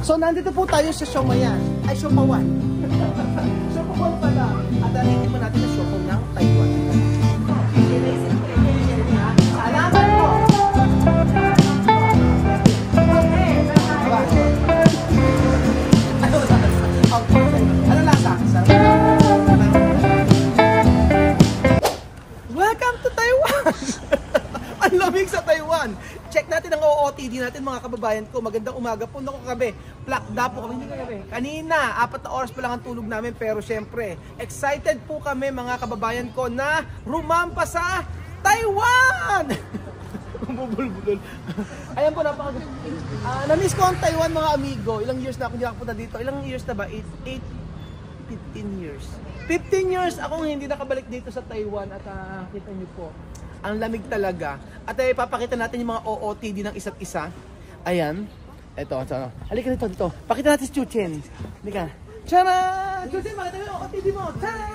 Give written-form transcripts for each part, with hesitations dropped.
So, nandito po tayo sa Siomayan. Ay, Siopawan. Siopawan pala. At nandito mo natin na Siopaw ng Taiwan. Salamat po! Ano lasa? Welcome to Taiwan! Ang lamig sa Taiwan! Check natin ang OOTD natin mga kababayan ko. Magandang umaga po. Naku kagabi, plakda po kami. Hindi kagabi. Kanina, 4 na oras pa lang ang tulog namin. Pero syempre, excited po kami mga kababayan ko na rumampa sa Taiwan! Bubul-bul. Ayan po, napakagod. Na-miss ko ang Taiwan mga amigo. Ilang years na ako hindi nakapunta dito. Ilang years na ba? 15 years. 15 years akong hindi nakabalik dito sa Taiwan. At kita niyo po, ang lamig talaga. At ipapakita natin yung mga OOTD ng isa't isa. Ayan. Ito. Halika dito. Pakita natin si Chuchen. Halika. Tara! Chuchen, makita mo yung OOTD mo. Tara!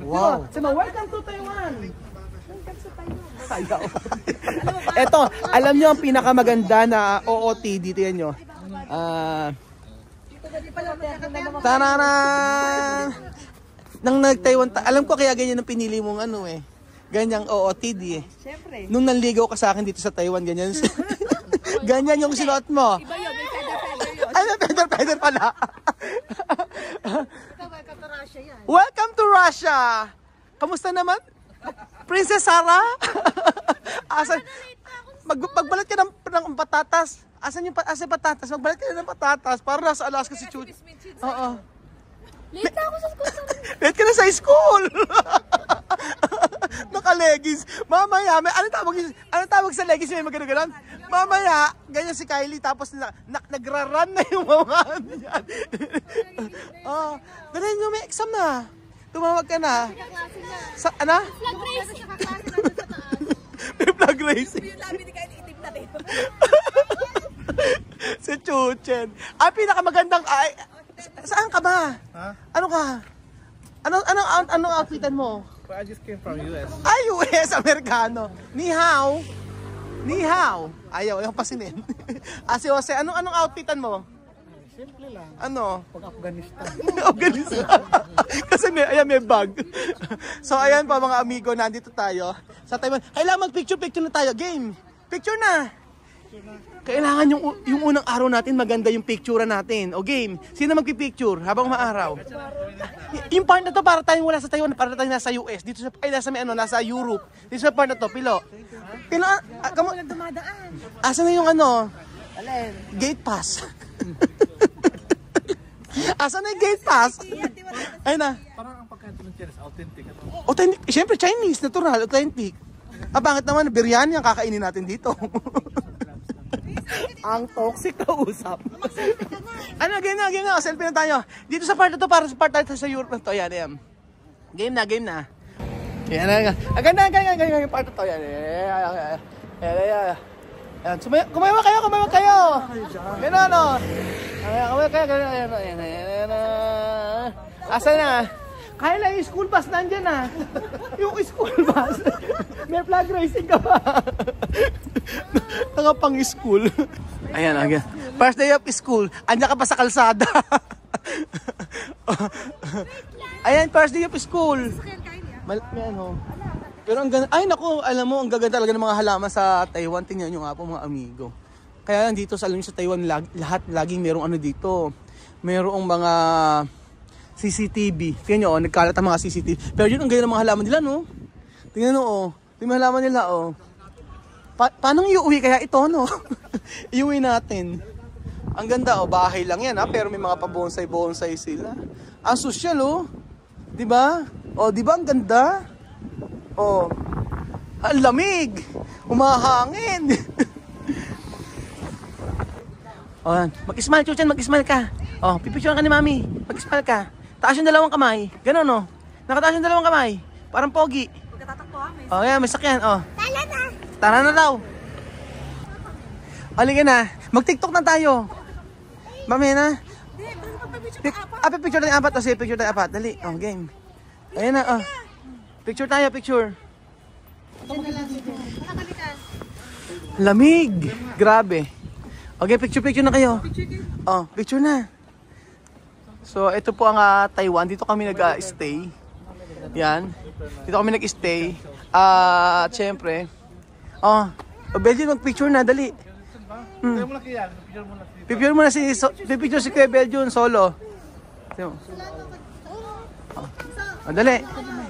Wow! Sama, welcome to Taiwan! Welcome to Taiwan. Ito, alam nyo ang pinakamaganda na OOTD. Tignan nyo. Tararan! Nang nag-Taiwan, alam ko kaya ganyan ang pinili mong ano eh. Ganyang OOTD eh. Siyempre. Nung nanligaw ka sa akin dito sa Taiwan, ganyan. Ganyan yung sinuot mo. Iba yun, may feather yun. Ay, may feather pala. Welcome to Russia yan. Welcome to Russia! Kamusta naman? Princess Sarah? Asan? Magbalat ka ng patatas. Asan yung patatas? Magbalat ka ng patatas. Para nasa Alaska si Chuchi. Oo. Late na ako sa school. Late ka na sa school! Naka-leggings. Mamaya, ano tawag sa leggings? May magano-ganon? Mamaya, ganyan si Kylie, tapos nagra-run na yung mga yan. Dali nyo, may exam na. Tumawag ka na. Sa, ano? Flag racing. May flag racing. Yung labi ni Kylie, itim na rin. Si Chuchen. Pinakamagandang, saan ka ba? Ha? Ano ka? Anong outfitan mo? I just came from US. US, Amerikano. Ni hao. Ayaw pasinin. Si Jose, anong outfitan mo? Simple lang. Ano? Pag Afghanistan. Afghanistan. Kasi may bag. So ayan pa mga amigo, nandito tayo sa Taiwan. Kailangan mag-picture na tayo. Game. Picture na. Kailangan yung unang araw natin maganda yung picture natin. O game. Sino magpipicture habang maaraw? Yung part na to para tayong wala sa Taiwan, para tayong nasa US. Dito sa nasa Europe. Dito sa part na to, Pilo, Dumadaan. asan na yung ano? Alin? Gate pass. Asan na yung gate pass? Ayun na. Parang ang pagkanto ng Chinese, authentic. Authentic. Siyempre, Chinese, natural, authentic. Bakit naman, biryani ang kakainin natin dito. Ang toxic na usap. Ano, game na. Selfie na tayo. Dito sa part na to, para sa part natin sa Europe na to. Yan. Game na. Yan na. Ganda yung part na to. Yan. Kumayawa kayo. Gano'n, no? Kumayawa kayo. Yan. Asa na? Kaya lang yung school bus nandyan na. Yung school bus. May flag racing ka ba? Nakapang school. Ayan. First day of school. Andiyan ka pa sa kalsada. Ayan, first day of school. Pero ang ganda. Ay naku, alam mo, ang gaganda talaga ng mga halaman sa Taiwan. Tingnan nyo nga po mga amigo. Kaya dito sa Taiwan, lahat laging merong ano dito. Merong mga CCTV. Tingnan nyo, nagkalat ang mga CCTV. Pero yun, ang ganda ng mga halaman nila, no? Tingnan nyo, Tingnan mo halaman nila, paano iuwi kaya ito, no? Iuwi natin. Ang ganda, bahay lang yan, ha? Pero may mga pa-bonsai sila. Ang sosyal, Diba? Diba ang ganda? Ang lamig. Humahangin. Mag-smile, Chuchen, mag-smile ka. Pipicturean ka ni Mami. Mag-smile ka. Taas yung dalawang kamay. Ganon, no? Nakataas yung dalawang kamay. Parang pogi. Yan, may sakyan, Tara na daw. Halika na. Mag-TikTok na tayo. Mamaya na. Picture tayo apat. Picture tayo apat. Dali. Game. Ayan na, Picture tayo, picture. Lamig. Grabe. Okay, picture na kayo. Oh, picture na. So, ito po ang Taiwan. Dito kami nag-stay. Yan. Dito kami nag-stay. Siyempre. Belgian, mag-picture na. Dali. Picture mo lang kaya. Picture mo lang. Picture mo na si Kuya Belgian solo. Dali.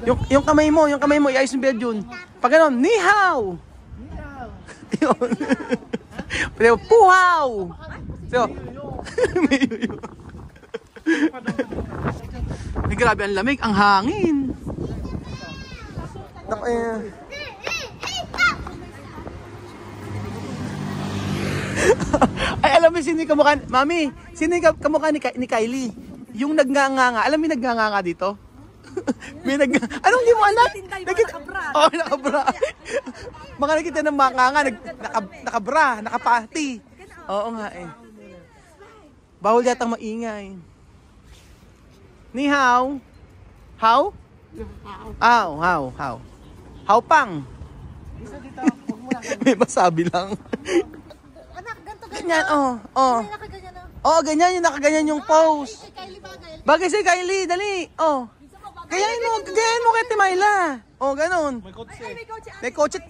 Yung kamay mo, iayos yung Belgian. Pag ganon, ni hao. Pero puhaw. So, may grabe ang lamig, ang hangin. Ay, alam mo sino yung kamukha, Mami, sino yung kamukha ni Kylie? Yung nagnganga. Alam mo yung nagnganga dito? Anong di mo alam? Oh, nakabra. Mga nakita ng makanga, nakabra, nakapati. Oo nga eh. Bawal yatang maingay. Ni hao. How? How? How pang? May masabi lang. Anak, ganito Ganyan, oh. Nakaganyan na. Oh, ganyan yung nakaganyan yung pose. Kylie bagay. Bagay si Kylie, dali. Oh. Ganyan mo kay Timayla. Oh, ganun. May kotse. May coach. May kotse.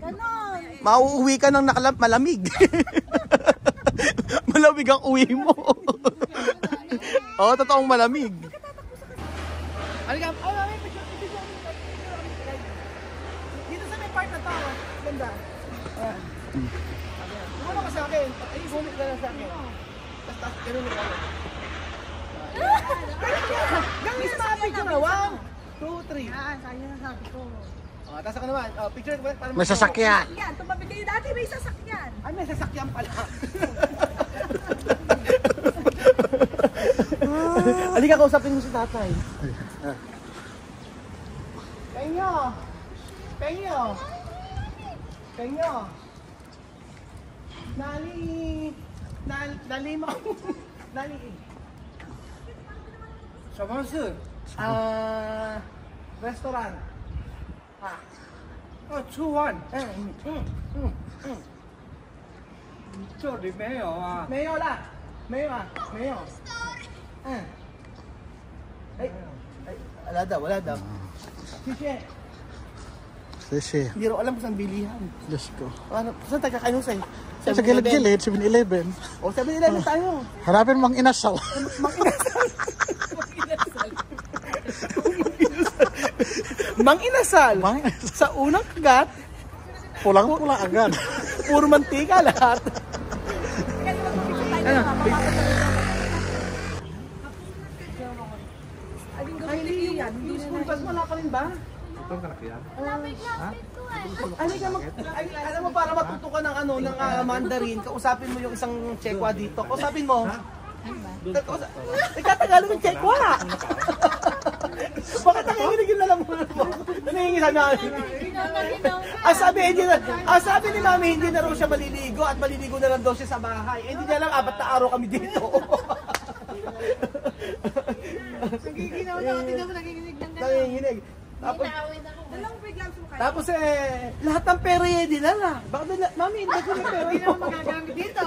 Ganon. Mauuwi ka ng malamig. Malamig ang uwi mo. Oh, totoong malamig. Halika, may picture. Dito sa may part na to. Ganda. Ano ka sa akin? Ay, bumit ka na sa akin. Basta, ganun yung ano. Gawin sa picture na. 1, 2, 3. Kaya na sabi ko. Taas ka naman. Picture ko. May sasakyan. Yan, tumabi kayo dati may sasakyan. Ay, may sasakyan pala. Halika, kausapin mo si tatay. Penyo. Nali mo. Nali. 什么事？ Restaurant. 出完。这里没有啊。没有啦。没有。Wala daw. Sisi. Hindi rin alam kung saan bilihan. Diyos ko. Saan tayo kakain Jose? Sa gilid-gilid, 7-Eleven. O, 7-Eleven tayo. Hanapin mang inasal. Mang inasal. Sa unang kagat, Pulang-pula agad. puro mantika lahat. Kylie, yung school bus mo wala ka rin ba? Ito ka kaya. Alam mo, para matuto ka ng ng Mandarin, kausapin mo yung isang Chekwa dito. Kausapin mo. Ikatagalog yung Chekwa. Bakit nanginginig yung lalamunan mo? Nanginginig sabi namin. Sabi ni Mami, hindi na raw siya maliligo at maliligo na lang daw siya sa bahay. Hindi niya lang, 4 na araw kami dito. Nagiginaw na ako, tignan mo nagiginig ng gano'n. Nanginginig. Tapos lahat ng pera niya dinala. Bakit Mami, hindi ko na pera. Hindi naman magagamit dito.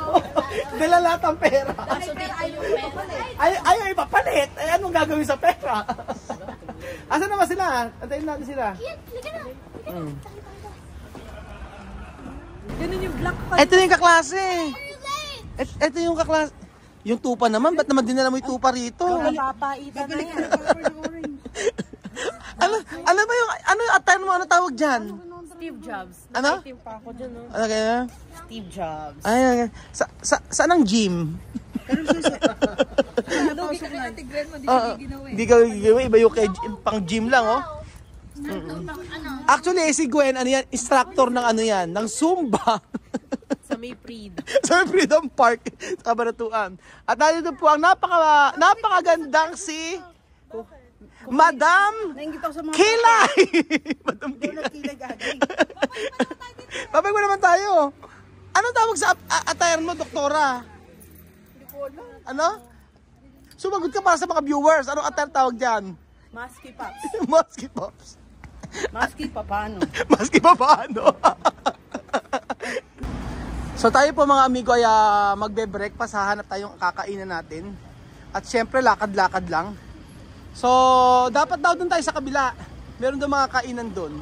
Dala lahat ng pera. Dahil pera ayaw ipapalit. Ayaw ipapalit. Ay, anong gagawin sa pera? Asan naman sila? Antayin natin sila. Ganun yung black pa. Ito yung kaklase. Ito yung kaklase. Yung tupa naman, ba't naman dinala mo yung tupa rito? Papaitan na yan. Ano ba yung, ano tawag dyan? Steve Jobs. Ano? Team pa ako dyan, no? Ano kaya? Steve Jobs. Ay, saan ang gym? Lugi ka na tigren mo, di ka ginawa eh. Hindi ka gawin, iba yung pang gym lang, oh. Actually, si Gwen, instructor ng ng Zumba. Sa may Freed. Sa Freedom Park, sa Kabanatuan. At nandito po ang napakagandang si Madam Kilay! Madam Kilay. Babay mo naman tayo. Anong tawag sa attire mo, doktora? Ano? Sumagot ka para sa mga viewers. Anong attire tawag dyan? Maski Pops. Maski Pops. Maski Papano. Maski pa paano? So tayo po mga amigo ay magbe-breakfast, hahanap tayong kakainan natin. At syempre lakad-lakad lang. So dapat daw doon tayo sa kabila. Meron daw mga kainan doon.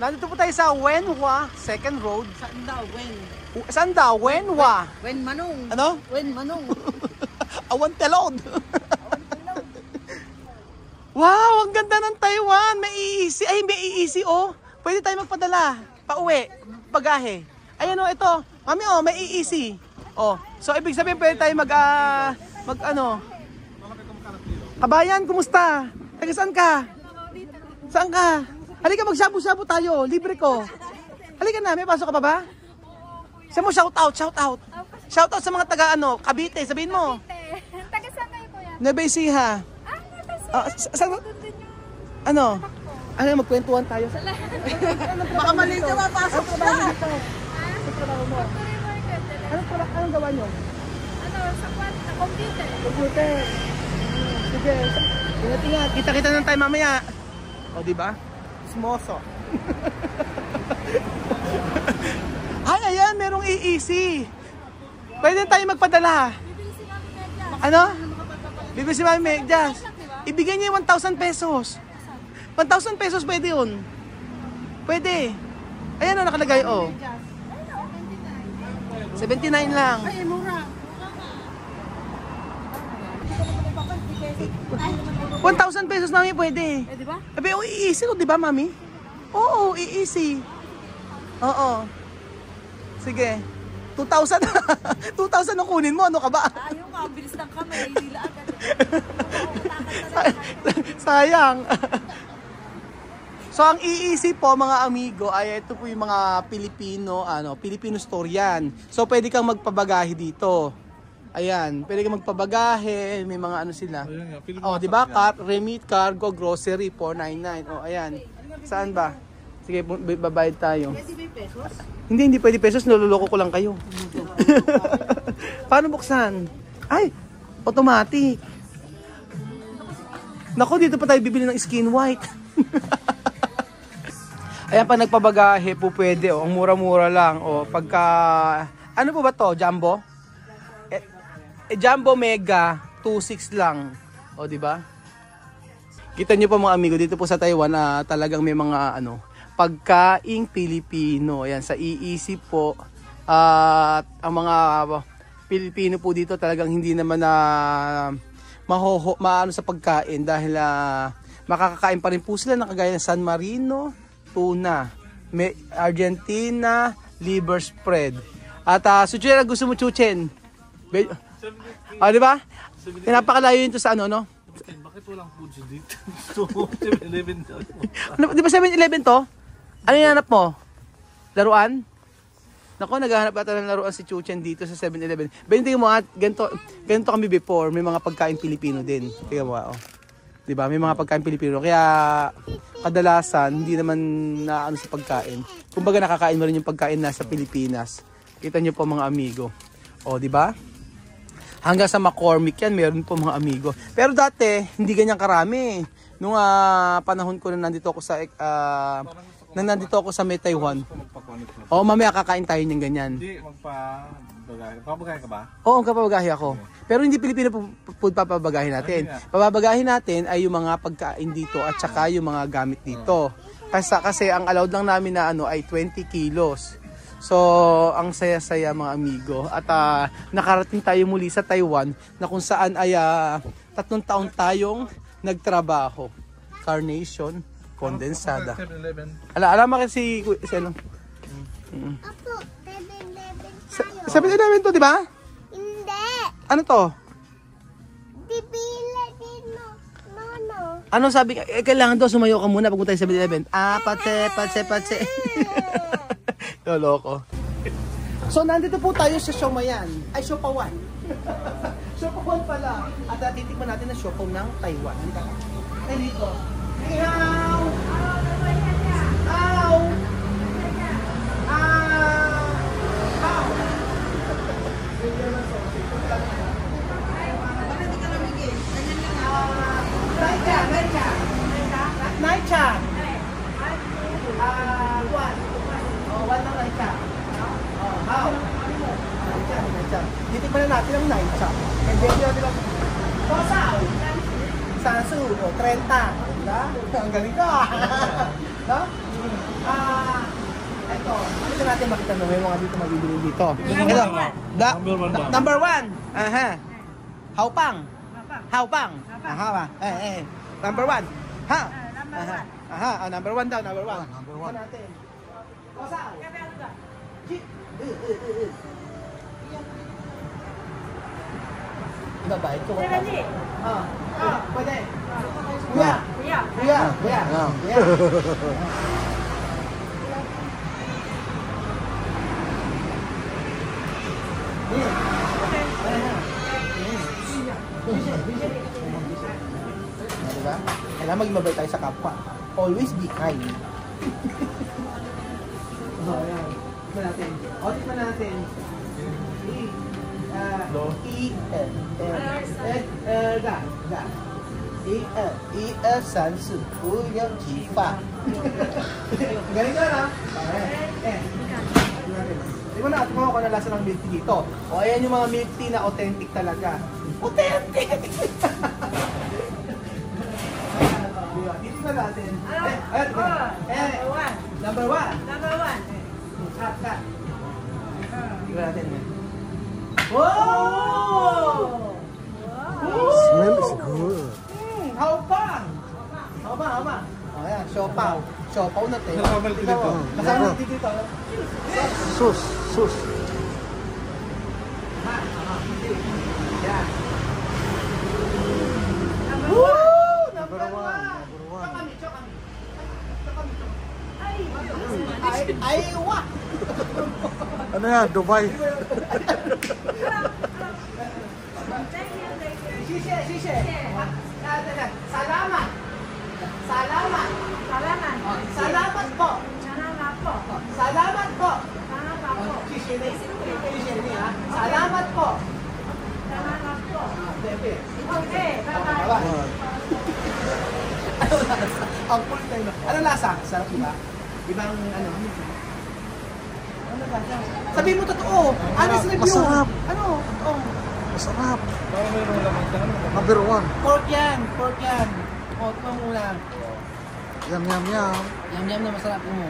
Nandito po tayo sa Wenhua Second Road. Saan daw? When? Saan daw? Wenhua. When manong. Ano? When manong. Awan telod. Wow, ang ganda ng Taiwan. May iisi. Ay, may iisi oh. Pwede tayo magpadala. Pauwi. Bagahe. Ayan oh, ito. Mami oh, may iisi. Oh. So ibig sabihin pwede tayo ano. Kabayan, kumusta? Taga saan ka? Saan ka? Halika magsabu-sabu tayo. Libre ko. Halika na, may pasok ka pa ba? Sabi mo shout out. Shout out sa mga taga ano, Cavite, sabihin mo. Taga saan kayo kuya? Nueva Ecija. Ano? Ano, magkwentuhan tayo. Baka mali ka mapasok ka. Anong gawa nyo? Ano, sa computer. Computer. Sige. Ingat-ingat. Kita-kita na tayo mamaya. O, diba? Smoso. Ay, ayan. Merong EEC. Pwede tayo magpadala. Ano? Bibili si Mami Medyas. Ibigay niya yung 1,000 pesos. 1,000 pesos pwede yun. Pwede. Ayan o, nakalagay o. 79 lang. Ay, mura. 1,000 pesos namin pwede. Eh, di ba? Sabi, oh, i-easy ko, di ba, Mami? Oo, i-easy. Oo. Sige. 2,000. 2,000 ang kunin mo, ano ka ba? Ayaw ka, ang bilis ng kamay. Hila agad. Sayang. So ang EEC po mga amigo ay ito po yung mga Filipino store yan. So pwede kang magpabagahe dito. Ayan, pwede kang magpabagahe, may mga ano sila. Oh, di ba? Remit, cargo, grocery 499. Oh, ayan. Saan ba? Sige, babayad tayo. Hindi pwede pesos, niloloko ko lang kayo. Paano buksan? Ay, automatic. Nako, dito pa tayo bibili ng skin white. Ayan, pa nagpabagahe po pwede. Oh, ang mura-mura lang. Oh, pagka, ano po ba to? Jumbo? Jumbo Mega, 2.6 lang. O, di ba? Kita niyo po mga amigo, dito po sa Taiwan, talagang may mga, pagkaing Pilipino. Ayan, sa EEC po. At ang mga Pilipino po dito talagang hindi naman maano sa pagkain dahil makakakain pa rin po sila ng kagaya ng San Marino, tuna, Argentina, liver spread. At Chuchen, gusto mo Chuchen? Di ba? Napakalayo yun to sa ano, no? Bakit walang food dito? 7-Eleven daw. Di ba 7-Eleven to? Ano yung hanap mo? Laruan? Nako, naghahanap ata ng laruan si Chuchen dito sa 7-Eleven. Tingnan mo, ganito kami before, may mga pagkain Pilipino din. Tingnan mo, oh. Diba? May mga pagkain Pilipino. Kaya kadalasan, hindi naman naano sa pagkain. Kumbaga nakakain mo rin yung pagkain nasa Pilipinas. Kita nyo po mga amigo. O, diba? Hanggang sa McCormick yan, meron po mga amigo. Pero dati, hindi ganyan karami. Nung panahon ko na nandito ako sa May Taiwan. Oo, mamaya kakain tayo ng ganyan. Hindi, magpabagahe ka ba? Oo, kapabagahe ako. Pero hindi Pilipino food papabagahe natin. Papabagahe natin ay yung mga pagkain dito at saka yung mga gamit dito. Kasi ang allowed lang namin na ay 20 kilos. So, ang saya-saya mga amigo. At nakarating tayo muli sa Taiwan na kung saan ay 3 taon tayong nagtrabaho. Carnation, kondensada. Alam mo kasi ano? Apo, 7-Eleven tayo. 7-Eleven to, di ba? Hindi. Ano to? Bibili din mo. Nono. Ano sabi? Kailangan daw sumayo ka muna pag tayo sa 7-Eleven. Patse. Loko. So, nandito po tayo sa Siomayan. Ay, Siopawan. Siopawan pala. At titikman natin ang siopaw ng Taiwan. Halika ka. Ay, dito. Ihaw! Ow! Naicha. One. Oh, one lang naicha. Oh, Tikman na natin ang night shop. And then yun natin ang Tosaw. Sansu, o 30. Diba? Ang galing ka. No? Ito, dito natin makita na may mga dito mabibili dito. Ito, number 1. Aha. Haupang. Haupang. Aha ba? Number 1. Ha? Aha. Aha, number 1 daw, number 1. Number 1. Natin. Tosaw. Babae ko. Pwede. Kuya. Kuya. Kuya. Kuya. Diba? Kailangan maging mabait tayo sa kapwa. Always be kind. Ayan. Tikman natin. Tikman natin. Sansu, Uyang Jifa. Galing ka na. Tingnan na, tingnan ko na lasa ng milk tea dito. O ayan yung mga milk tea na authentic talaga. Authentic! Dito na natin. Number 1. Cut. Tingnan natin. Wow! Smell is good. Haupang! Haupang. O yan, siopaw. Siopaw na tayo. Kasama natin dito. Sus. Yan. Woo! Number 1. Chokami. Ay, wah! Ano yan? Dubai. Sisi. Salamat. Salamat po. Sisi ni ha. Salamat po. Ang cool tayo. Ano lasa? Sarap diba? Ibang ano? Sabihin mo totoo. Honest review. Masarap. Ano? Totoo. Masarap. Baka mayroong lamang ka naman. Number 1. Pork yan. O, ito muna. Yum. Yum na masarap mo.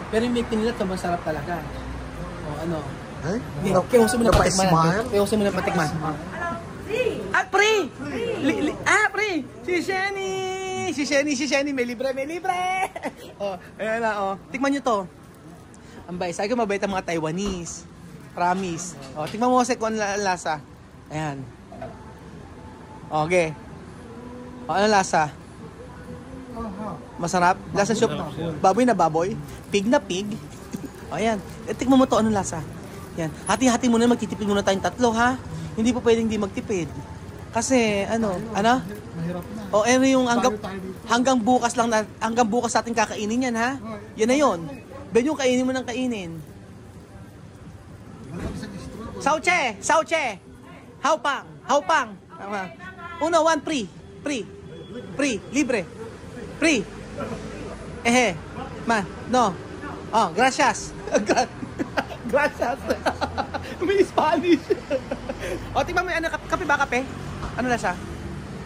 Pero yung milk tea nila, ito masarap talaga. O, ano? Hey? Kaya gusto mo na patikman. Smile? Kaya gusto mo na patikman. Free! Free! Si Shenny, may libre! O, ayan na, o. Tikman nyo to. Ang bait. Sabi ko mabait ang mga Taiwanese. Promise. O, tikman mo kasi kung ano lasa. Ayan. Okay. O, ano lasa? Masarap? Lasa soup? Baboy na baboy? Pig na pig? O, ayan. Tikman mo to, ano lasa? Yan. Hati-hati muna, magtitipid muna tayong tatlo, ha? Hindi po pwedeng di magtipid. Kasi, ano? Mahirap na. O, ano yung hanggang bukas natin kakainin yan, ha? Yan na yun. Ben yung kainin mo ng kainin. Sauche! Haupang! Tama. 1, 1, free, libre. Free. No. Oh, gracias. Gracias. May Spanish. O, tingnan mo, ano, kape ba kape? Ano lasa?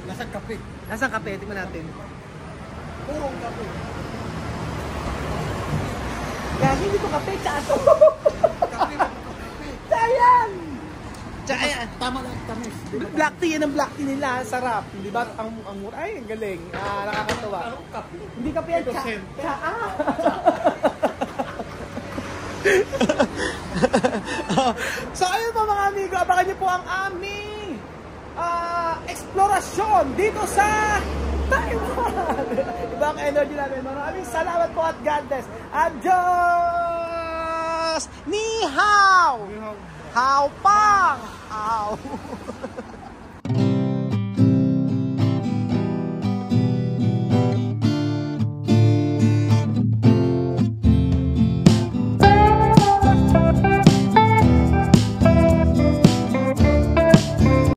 Lasang kape. Lasang kape, tingnan natin. Purong kape. Kaya hindi ko kape, tsato. Sayang! Ayan. Tama lang, tamis. Black tea, yan ang black tea nila. Sarap. Di ba? Ang ay, ang galing. Nakakatawa. Hindi kape yan. So ayun po mga amigo, abangan niyo po ang aming eksplorasyon dito sa Taiwan. Diba ang energy namin? Maraming salamat po at God bless. Adios! Ni hao! Hao pang! Hao!